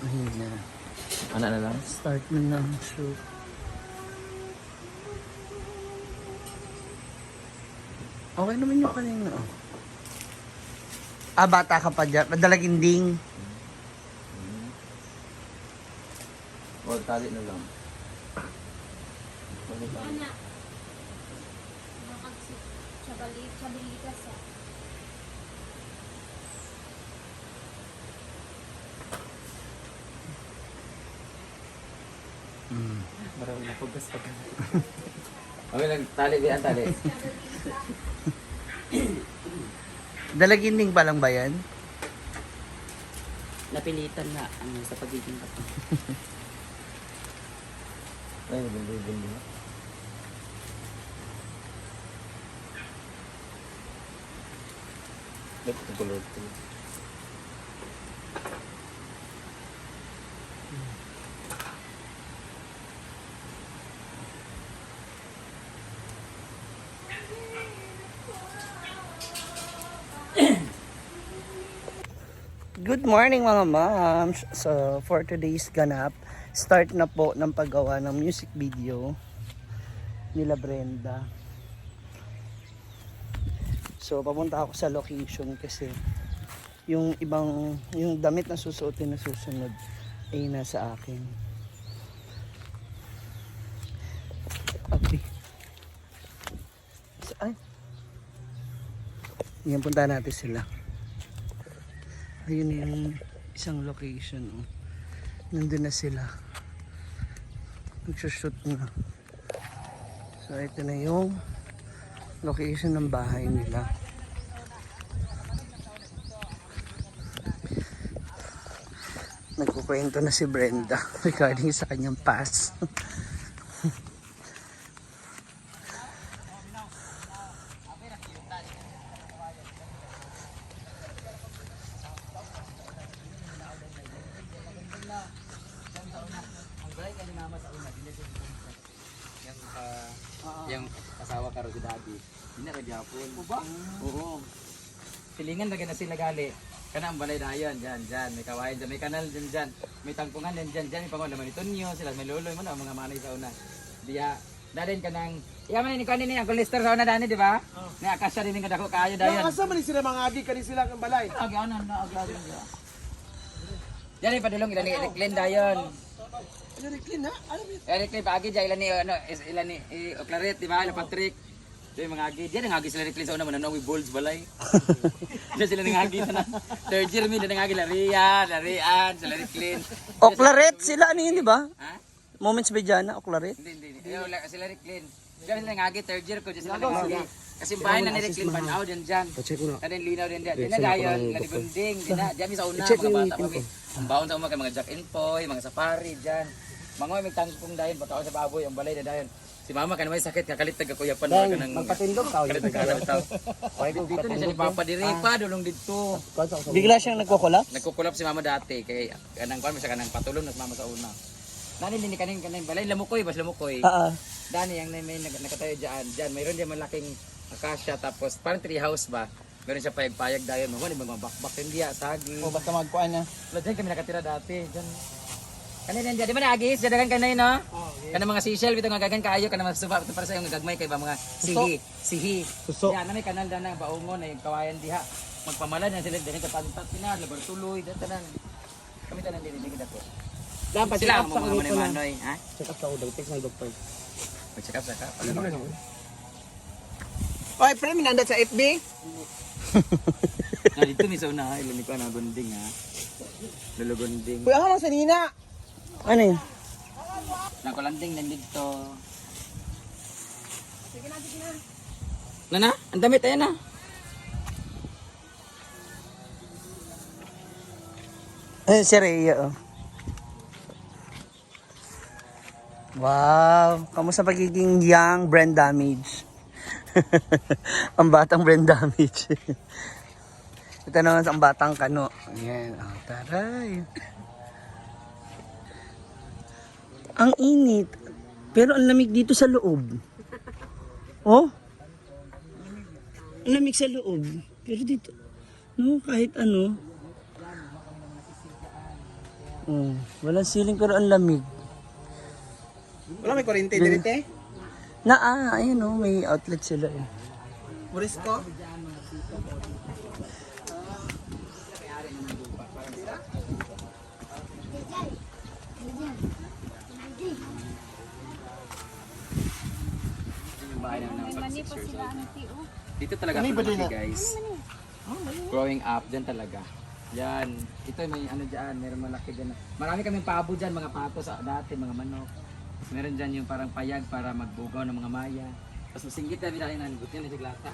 Ayun na. Ano na lang? Start na ng shoot. Okay naman yung kanina. Oh. Bata ka pa dyan. Madalaginding. O, tali na lang. Ana. Sabali ka sa. Marami na pagkas pag okay lang, tali diyan, tali. Dalaginding pa lang ba yan? Napilitan na sa pagiging kapatid. Ay, nabindi na. Ito color to. Good morning mga moms! So for today's ganap, start na po ng paggawa ng music video nila Brenda. So papunta ako sa location kasi yung damit na susuotin na susunod ay nasa akin. Okay. So, ay. Yan, punta natin sila. Ayun yung isang location. Oh. Nandun na sila. Nagsushoot na. So ito na yung location ng bahay nila. Nagkukwento na si Brenda regarding sa kanyang past. Yung asawa ka ro si daddy. Hindi na kajapon. O ba? Oo. Silingan lagi na sila gali. Kana ang balay dayon diyan. May kawayan diyan, may kanal diyan. May tangkungan diyan. May pangon naman ito niyo sila may loloy mo na mga manay sa una. Diya dalin ka nang iya man ni kanin ni ang cholesterol sa una dani di ba? Ni akasya din nga dako kaayo dayon. Asa man sila mga adik kani sila kang balay. Agi ana na aglagan diya. Diyan padulong ilan ni Reclen dayon. Ano Riklin ha? Ano ba? Eric Clay pagi diya ilan ni Claret di ba? Ilan Patrick. Diyan mga agi. Diyan ang agi sila Reclen sa una man na balls balay. Diyan sila nang agi na. Third year mi nang agi larian, sila Reclen. Oclaret sila ano yun, di ba? Ha? Moments Bejana, Oclaret. Hindi. Wala sila Reclen. Diyan sila nang agi third year ko diyan sila nang agi. Kasi bahay na ni Reclen panaw diyan. Check mo na. Kadin linaw din diyan. Diyan na dayon, nadigunding, diyan mi sa una mga bata kami. Ang baon sa mga mga Jack and Poy, mga safari diyan. Mga may tangkong dayon bataw sa baboy ang balay na dayon. Si mama kan may sakit kakalit tagakuyapan ka nang Magpatindog tao kalit taw. Dito na siya ni Papa diri pa dulong dito. Bigla siyang nagko-collapse. Nagkukulap si mama dati kay kanang kuan siya kanang patulong nas mama sa una. Nani din kaning balay lamukoy bas lamukoy. Dani yang may nakatayo diyan mayroon diyan malaking akasya tapos parang tree house ba. Meron siya payag-payag dayon mo ni magbakbak hindi sagi. O basta magkuan na. Diyan kami nakatira dati diyan. Kanina diyan di ba naagis dagan kanay no? Kanang mga seashell bitaw nga gagan kaayo kanang mga suba para sa yung gagmay kay ba mga sihi. Suso. Yan na may kanal dana baungon ay kawayan diha. Magpamalan na sila dinhi kapantat pina labar tuloy datanan. Kami tanan din dito ko. Dapat check Sila up ang sa mga kanito na. manoy, ha? Check up sa udang, text ng doktor. Mag-check up sa ka. Oy, pre, minandat sa FB. Na dito mi sa una ilan ni ko na gunding ha. Lulugunding. Kuya ka sa Nina. Ano yun? Nakulanding nan dito. Nana, ang damit ayan na. Si Rhea, oh. Wow, kamusta pagiging young brain damage? Ang batang brain damage. Ito naman sa batang kano. Ayan, oh, taray. Ang init. Pero ang lamig dito sa loob. Oh? Ang lamig sa loob. Pero dito, no, kahit ano. Walang ceiling pero ang lamig. Wala may kuryente dito eh. Ayun oh, may outlet sila eh. Buris ko. Yung bahay namin ng May mani pa 6 years sila old. auntie oh. Dito talaga ako lumaki, guys. Growing up, dyan talaga. Yan. Ito may ano dyan, meron malaki dyan. Marami kaming pabo dyan, mga pato sa dati, mga manok. Tapos meron dyan yung parang payag para magbugaw ng mga maya. Tapos masinggit na binali na nagot yan, nasiglata.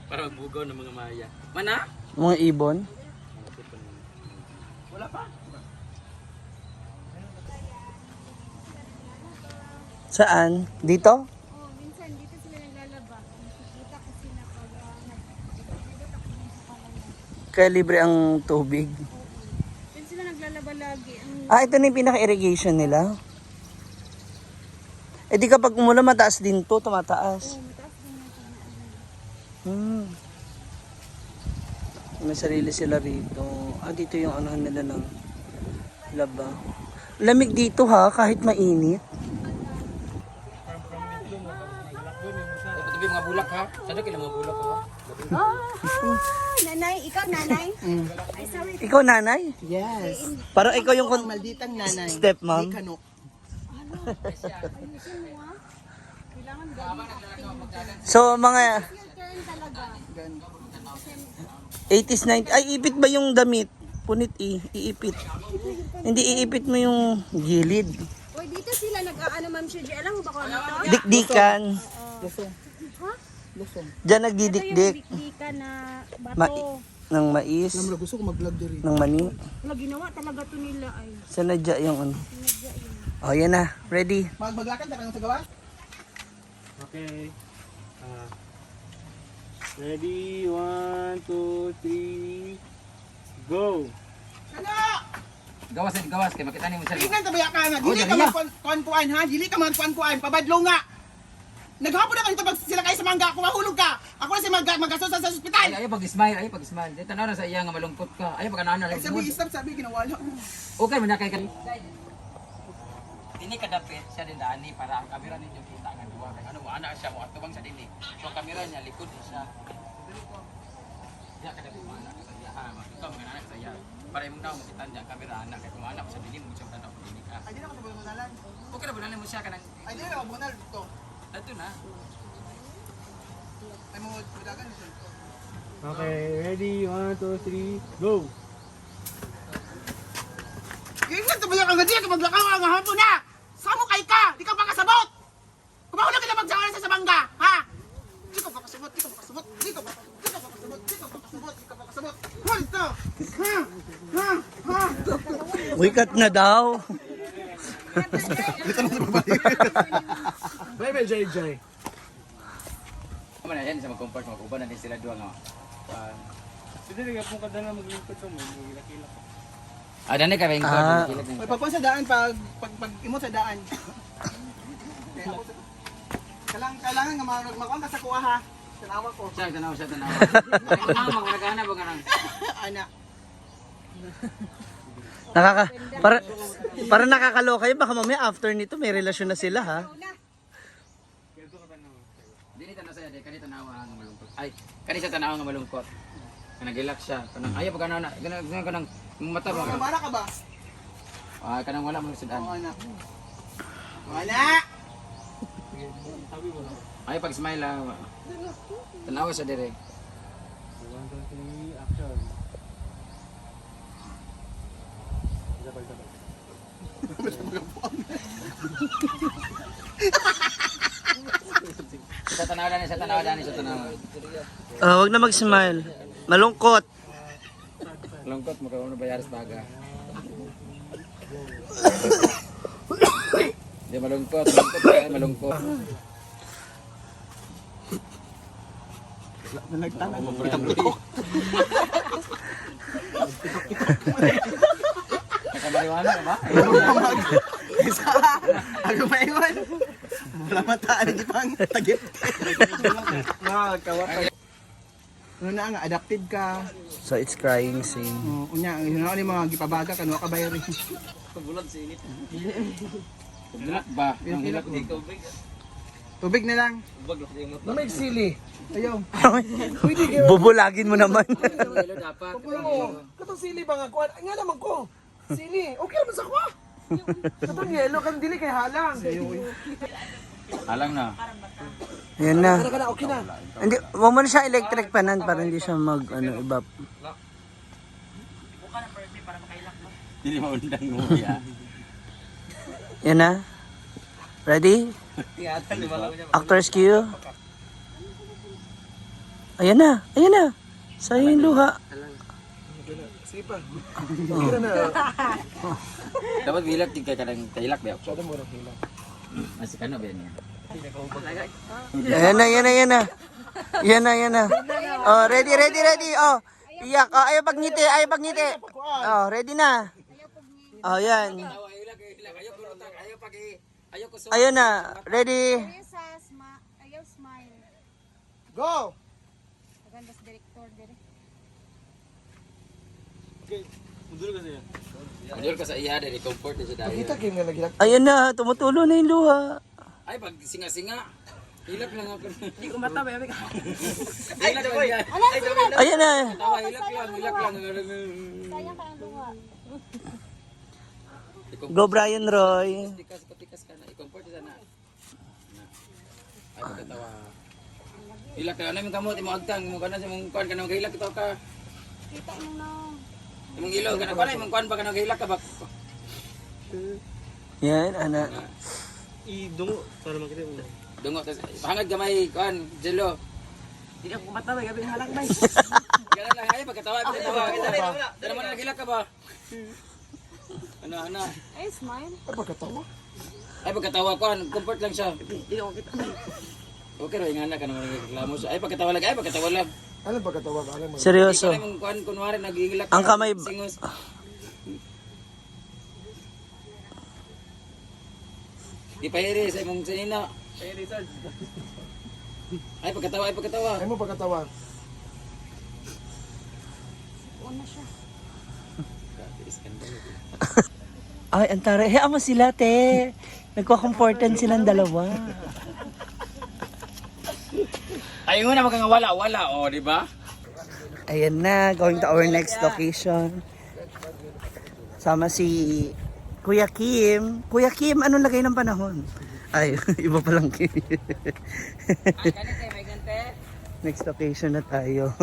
Para magbugaw ng mga maya. Mana? Mga ibon. Wala pa. Saan? Dito? Oh, minsan dito sila naglalaba. Nakikita ko sila pag nagdudot ako dun sa palayan. Kaya libre ang tubig. Dun sila naglalaba lagi. Ito na yung pinaka-irrigation nila. Eh di kapag umulan mataas din to, tumataas. Mataas din yung May sarili sila rito. Dito yung ano nila ng laba. Lamig dito ha, kahit mainit. Patubi mga bulak ha. Sado kila mga bulak ha. nanay, ikaw nanay? Ay, sorry. Ikaw nanay? Yes. Parang ikaw yung Malditang nanay. stepmom. Di kano. Kailangan gawin. So mga Your turn talaga. 80s, 90s. Ay, ipit ba yung damit? Punit iipit. Hindi iipit mo yung gilid. Uy, dito sila nag-aano ma'am siya. Alam mo ba kung ano to? Dikdikan. Lusong. Ha? Lusong. Diyan Ito yung nagdidikdik dikdika na Ma- bato. ng mais, Alam mo, gusto ko mag-vlog diri. ng mani. Wala, ginawa talaga to nila ay. Sanadya yung ano. Oh, yan na. Ready? Maglakad na sa gawa? Okay. Ready? 1, 2, 3. Go! Gawas din, gawas. Kaya makita niyo mo siya. Tingnan tabaya ka nga. Oh, Dili ka dali, magkuan-kuan ha. Dili ka magkuan-kuan. Pabadlo nga. Naghapon na kanito pag sila kayo sa mangga. Kung mahulog ka. Ako na si magkaso sa ospital. Ayaw pag-smile, ayaw pag-smile. Di tanaw na sa iya nga malungkot ka. Ayaw pag-anana lang. Sabi, stop, sabi, ginawala. Okay, manakay ka. Dini kadapit siya din daani para ang kamera ninyo kita nga duwa kay ano ana siya mo atubang sa dini. So ang kamera niya likod na siya. Ya kadapit mo ana sa iya ha, ikaw mga anak sa iya. Para imong daw makita niya ang kamera anak kay kung anak sa dini mo siya tanaw ko dini ka. Ay, di na ako sa bunalan. Okay na bunalan mo siya kanang Ay, di na ako bunal dito. dito na. Ay, mo budagan dito. Okay, ready? 1, 2, 3, go! Tingnan tabaya ka nga. Di ka maglakaw ang hapon na. Samo kay ka. Di ka makasabot. Kung mahulog ka na magsawa sa mangga. Ha? Di ka makasabot. Di ka makasabot. Di ka makasabot. Di ka makasabot. Di ka makasabot. Di ka makasabot. Hold to. Ha? Ha? Ha? Wikat na daw. Bye bye, JJ. Kuma na yan sa mag-comfort mag-uban na din sila duwa nga. Sige, pong kada na maglingkod sa mo. Magilakilak. Dani ka ba yung May pagkuhan sa daan pag imot sa daan. Kailangan nga makuha ka sa kuha ha. Tanawa ko. Siya tanaw siya tanaw. Ay mo nagana ba kanang Anak. Para nakakaloka yun. Baka mamaya after nito may relasyon na sila ha. Dili tanaw saya de kanita tanaw nga malungkot. Ay, kanisa tanaw nga malungkot. Nag-relax siya. Kanang ayaw pag ano na kanang mata ba. Kamara ka ba? Kanang wala mo sudan. Oo, anak. Anak! Ayaw pag smile lang. Tanaw siya dire. 1, 2, 3, action. Sabay-sabay. Sa tanaw dani, sa tanaw dani, sa tanaw. Wag na mag-smile. Malungkot. Lungkot mo karon bayaras baga. Di malungkot, malungkot ka, malungkot. Nagtanong mo. Nakamariwana ka ba? Ako ba yun? Wala mataan, di pang tagip. Nakakawa ka. Ano na nga, adapted ka. So it's crying scene. Unya, yun ang mga gipabaga ka, no, kabayari. Hilak ba? Ang hilak dito. Tubig na lang. May sili. Ayaw. Bubulagin mo naman. Yelo dapat. Katong sili ba nga kuan? Nga naman ko. Sili. Okay naman sa kuha. Katong yelo kan dili kay halang. Alang na. Yan na. Kana okay na. Hindi, wag mo na siya electric panan para hindi siya mag, evap. Dili maundang nguya. Yan na. Ready? Actors cue. Ayan na. Ayan na. Sa'yo yung luha. Sige pa. Dapat hilak din kay kanang hilak ba? Sada mo ra hila. Masih kano ba niya? Ayan na, yan na, yan na. Yan na, yan na. Oh, ready, ready, ready. Oh, iyak. Oh, ayaw pagngiti, ayaw pagngiti. Oh, ready na. Oh, yan. Ayun na. Ready. Ayaw smile. Go! Maganda sa director dire. Adol ka sa iya dari comfort sa dayo. Kita kay nga naghilak. Ayun na, tumutulo na yung luha. Ay pag singa-singa. Hilak lang ako. Di ko mata ba yabi ka. Hilak lang yan. Ayan na. Tawa hilak lang, hilak lang. Sayang ka ang luha. Go Brian Roy. Tikas ka na. I-comfort sana. Ay pagkatawa. Hilak lang namin kamot imo agtang mo kana sa mong kuan kana hilak ito ka. Kita mo na. Imong ilaw kana kuan imong kuan ba kana hilak ka ba? Yan, ana. Idungo para makita mo. Dungo tas hangad gamay kuan jelo. Di ako mata ba yabi halang bay. Ganun lang ay pagkatawa pagkatawa. Dala mo naghilak ka ba? Ano? Ay, smile. Ay pagkatawa. Ay pagkatawa kuan comfort lang siya. Di ako kita. Okay ro ingana ka naman nagreklamo siya. Ay pagkatawa lang, ay pagkatawa lang. Ano pagkatawa ka alam mo? Seryoso. Ikaw mong kuan kunwari nagingilak. Ang kamay- Singos. Di pa iri sa imong sinina. Ay pagkatawa, ay pagkatawa. Ay mo pagkatawa. Una siya. Ay, antara. Hayaan mo sila, te. Nagko-comfortan silang dalawa. Ay mo na wala, oh, di ba? Ayan na, going to our next location. Sama si Kuya Kim. Kuya Kim, anong lagay ng panahon? Ay, iba pa lang Kim. Next location na tayo.